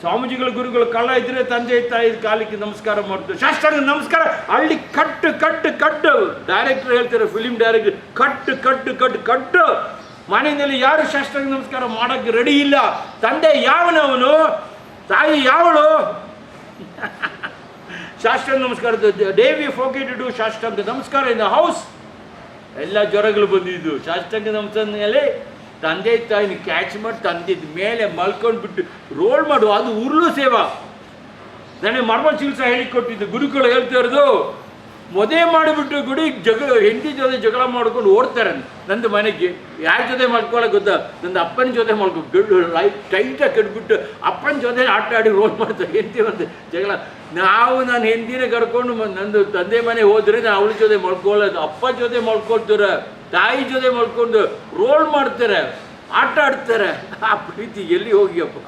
ಸ್ವಾಮೀಜಿಗಳ ಗುರುಗಳು ಕಳ್ಳ ಇದ್ರೆ ತಂದೆ ತಾಯಿ ಕಾಲಿಗೆ ನಮಸ್ಕಾರ ಮಾಡ್ತಾರೆ, ಶಾಸ್ತ್ರಾಂಗ ನಮಸ್ಕಾರ. ಅಲ್ಲಿ ಕಟ್ಟು ಕಟ್ಟು ಕಟ್ಟು ಡೈರೆಕ್ಟರ್ ಹೇಳ್ತಾರೆ, ಫಿಲಿಂ ಡೈರೆಕ್ಟರ್, ಕಟ್ಟು ಕಟ್ಟು ಕಟ್ಟು ಕಟ್ಟು. ಮನೆಯಲ್ಲಿ ಯಾರು ಶಾಸ್ತ್ರಾಂಗ ನಮಸ್ಕಾರ ಮಾಡೋಕ್ಕೆ ರೆಡಿ ಇಲ್ಲ. ತಂದೆ ಯಾವನವನು, ತಾಯಿ ಯಾವಳು? ಶಾಸ್ತ್ರಾಂಗ ನಮಸ್ಕಾರ. Do we forget to do ಶಾಸ್ತ್ರಾಂಗ ನಮಸ್ಕಾರ ಇನ್ ದ ಹೌಸ್. ಎಲ್ಲ ಜ್ವರಗಳು ಬಂದಿದ್ದು ಶಾಸ್ತ್ರಾಂಗ ನಮಸ್ಕಾರ ಮೇಲೆ ತಂದೆ ತಾಯಿನ ಕ್ಯಾಚ್ ಮಾಡಿ ತಂದಿದ್ದ ಮೇಲೆ ಮಲ್ಕೊಂಡ್ಬಿಟ್ಟು ರೋಲ್ ಮಾಡು, ಅದು ಉರುಳು ಸೇವಾ. ನನಗೆ ಮರ್ಮ ಚಿಕಿತ್ಸೆ ಹೇಳಿಕೊಟ್ಟಿದ್ದು ಗುರುಗಳು ಹೇಳ್ತಾ ಇರೋದು, ಮದುವೆ ಮಾಡಿಬಿಟ್ಟು ಗುಡಿ ಹೆಂಡತಿ ಜೊತೆ ಜಗಳ ಮಾಡ್ಕೊಂಡು ಓಡ್ತಾರೆ. ನಂದು ಮನೆಗೆ ಯಾರ ಜೊತೆ ಮಾಡ್ಕೊಳ್ಳೋಕೆ ಗೊತ್ತಾ, ನಂದು ಅಪ್ಪನ ಜೊತೆ ಮಾಡ್ಕೊಂಡು ಲೈಫ್ ಟೈಟಾಗಿ ಕಟ್ಬಿಟ್ಟು ಅಪ್ಪನ ಜೊತೆ ಆಟ ಆಡಿ ರೋಲ್ ಮಾಡ್ತಾರೆ. ಹೆಂಡತಿ ಒಂದು ಜಗಳ. ನಾನು ಹೆಂಡತಿನೇ ಕರ್ಕೊಂಡು ನಂದು ತಂದೆ ಮನೆ ಹೋದ್ರೆ ನಾನು ಅವಳ ಜೊತೆ ಮಲ್ಕೊಳ್ಳೋದು, ಅಪ್ಪ ಜೊತೆ ಮಲ್ಕೊಳ್ತಾರೆ, ತಾಯಿ ಜೊತೆ ಮಲ್ಕೊಂಡು ರೋಲ್ ಮಾಡ್ತಾರೆ, ಆಟ ಆಡ್ತಾರೆ. ಆ ಪ್ರೀತಿ ಎಲ್ಲಿ ಹೋಗಿಯಪ್ಪ?